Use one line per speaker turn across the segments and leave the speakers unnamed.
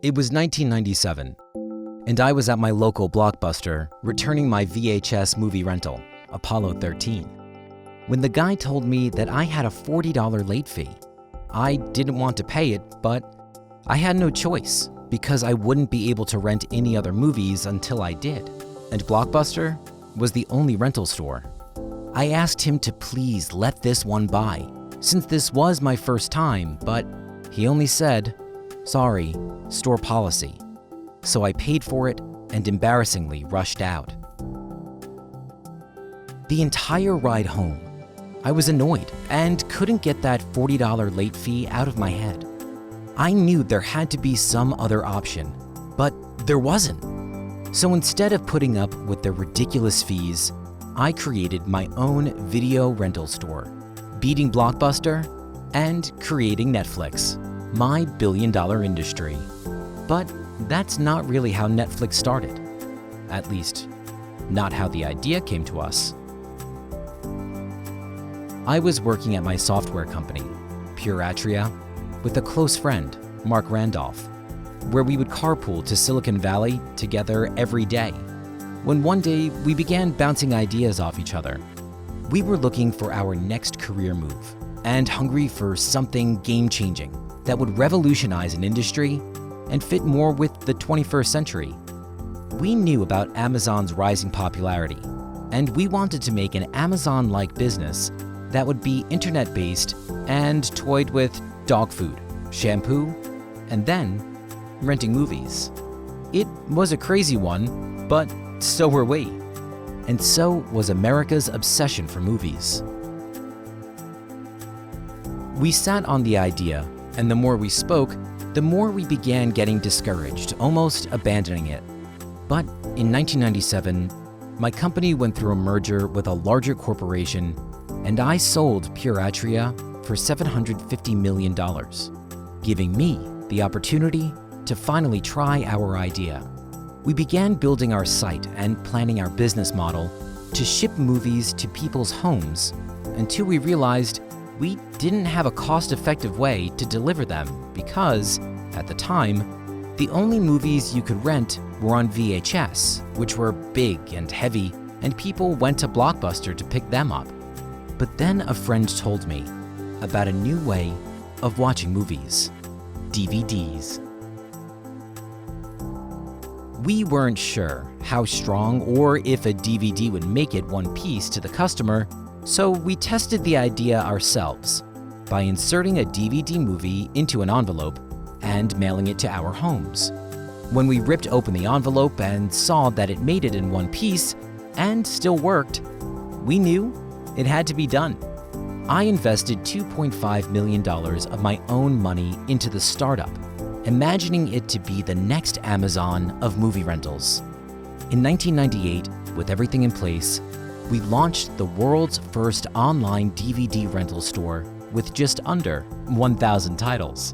It was 1997, and I was at my local Blockbuster returning my VHS movie rental, Apollo 13, when the guy told me that I had a $40 late fee. I didn't want to pay it, but I had no choice because I wouldn't be able to rent any other movies until I did, and Blockbuster was the only rental store. I asked him to please let this one by, since this was my first time, but he only said, "Sorry, store policy." So I paid for it and embarrassingly rushed out. The entire ride home, I was annoyed and couldn't get that $40 late fee out of my head. I knew there had to be some other option, but there wasn't. So instead of putting up with their ridiculous fees, I created my own video rental store, beating Blockbuster and creating Netflix, my billion-dollar industry. But that's not really how Netflix started. At least, not how the idea came to us. I was working at my software company, Puratria, with a close friend, Mark Randolph, where we would carpool to Silicon Valley together every day. When one day we began bouncing ideas off each other. We were looking for our next career move and hungry for something game-changing that would revolutionize an industry and fit more with the 21st century. We knew about Amazon's rising popularity, and we wanted to make an Amazon-like business that would be internet-based and toyed with dog food, shampoo, and then renting movies. It was a crazy one, but so were we. And so was America's obsession for movies. We sat on the idea, and the more we spoke, the more we began getting discouraged, almost abandoning it. But in 1997, my company went through a merger with a larger corporation, and I sold Puratria for $750 million, giving me the opportunity to finally try our idea. We began building our site and planning our business model to ship movies to people's homes until we realized we didn't have a cost-effective way to deliver them because, at the time, the only movies you could rent were on VHS, which were big and heavy, and people went to Blockbuster to pick them up. But then a friend told me about a new way of watching movies: DVDs. We weren't sure how strong or if a DVD would make it one piece to the customer, so we tested the idea ourselves by inserting a DVD movie into an envelope and mailing it to our homes. When we ripped open the envelope and saw that it made it in one piece and still worked, we knew it had to be done. I invested $2.5 million of my own money into the startup, imagining it to be the next Amazon of movie rentals. In 1998, with everything in place, we launched the world's first online DVD rental store with just under 1,000 titles.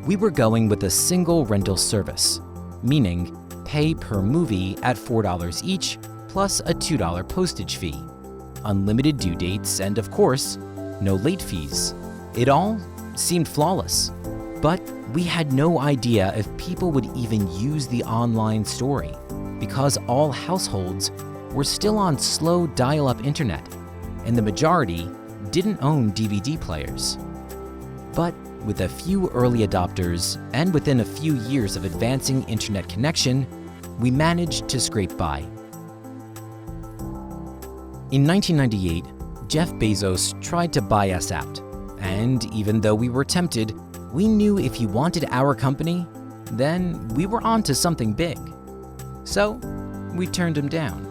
We were going with a single rental service, meaning pay per movie at $4 each plus a $2 postage fee, unlimited due dates, and of course, no late fees. It all seemed flawless, but we had no idea if people would even use the online story because all households were still on slow dial-up internet, and the majority didn't own DVD players. But with a few early adopters and within a few years of advancing internet connection, we managed to scrape by. In 1998, Jeff Bezos tried to buy us out, and even though we were tempted, we knew if he wanted our company, then we were onto something big. So we turned him down.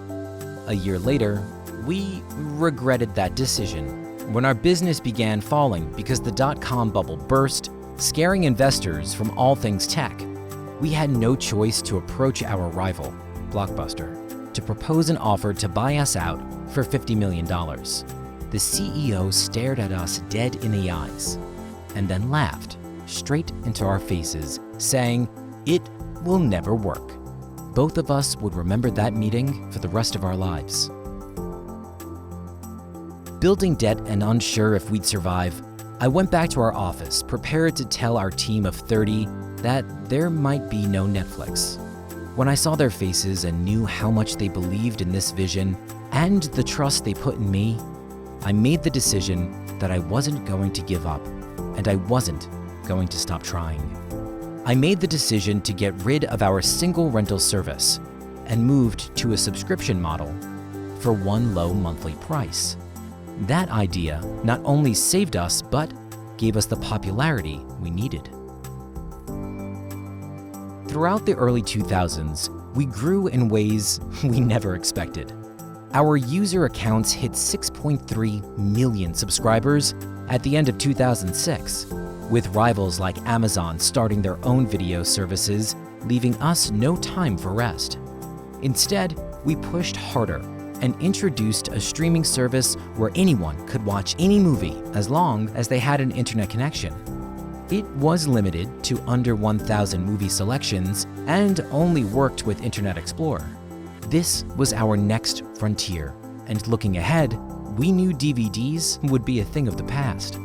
A year later, we regretted that decision when our business began falling because the dot-com bubble burst, scaring investors from all things tech. We had no choice to approach our rival, Blockbuster, to propose an offer to buy us out for $50 million. The CEO stared at us dead in the eyes and then laughed straight into our faces, saying, "It will never work." Both of us would remember that meeting for the rest of our lives. Building debt and unsure if we'd survive, I went back to our office, prepared to tell our team of 30 that there might be no Netflix. When I saw their faces and knew how much they believed in this vision and the trust they put in me, I made the decision that I wasn't going to give up, and I wasn't going to stop trying. I made the decision to get rid of our single rental service and moved to a subscription model for one low monthly price. That idea not only saved us, but gave us the popularity we needed. Throughout the early 2000s, we grew in ways we never expected. Our user accounts hit 6.3 million subscribers at the end of 2006, with rivals like Amazon starting their own video services, leaving us no time for rest. Instead, we pushed harder and introduced a streaming service where anyone could watch any movie as long as they had an internet connection. It was limited to under 1,000 movie selections and only worked with Internet Explorer. This was our next frontier, and looking ahead, we knew DVDs would be a thing of the past.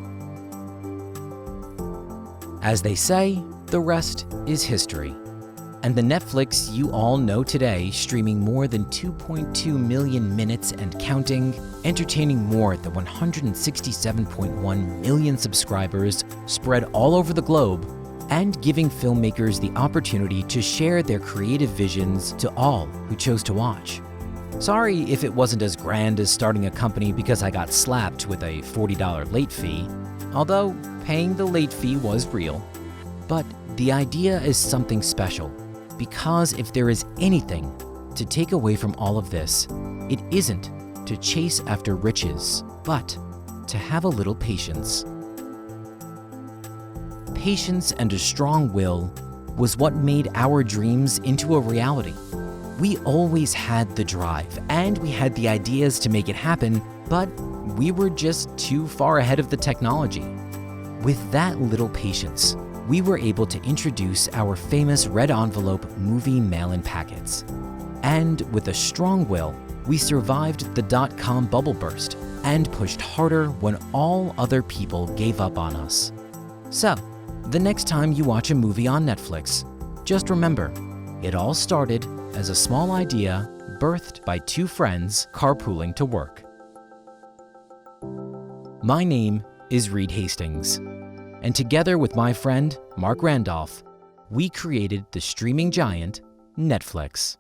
As they say, the rest is history. And the Netflix you all know today, streaming more than 2.2 million minutes and counting, entertaining more than 167.1 million subscribers spread all over the globe, and giving filmmakers the opportunity to share their creative visions to all who chose to watch. Sorry if it wasn't as grand as starting a company because I got slapped with a $40 late fee, although paying the late fee was real. But the idea is something special. Because if there is anything to take away from all of this, it isn't to chase after riches, but to have a little patience. Patience and a strong will was what made our dreams into a reality. We always had the drive and we had the ideas to make it happen, but we were just too far ahead of the technology. With that little patience, we were able to introduce our famous red envelope movie mail-in packets. And with a strong will, we survived the dot-com bubble burst and pushed harder when all other people gave up on us. So, the next time you watch a movie on Netflix, just remember, it all started as a small idea birthed by two friends carpooling to work. My name is Reed Hastings. And together with my friend, Mark Randolph, we created the streaming giant, Netflix.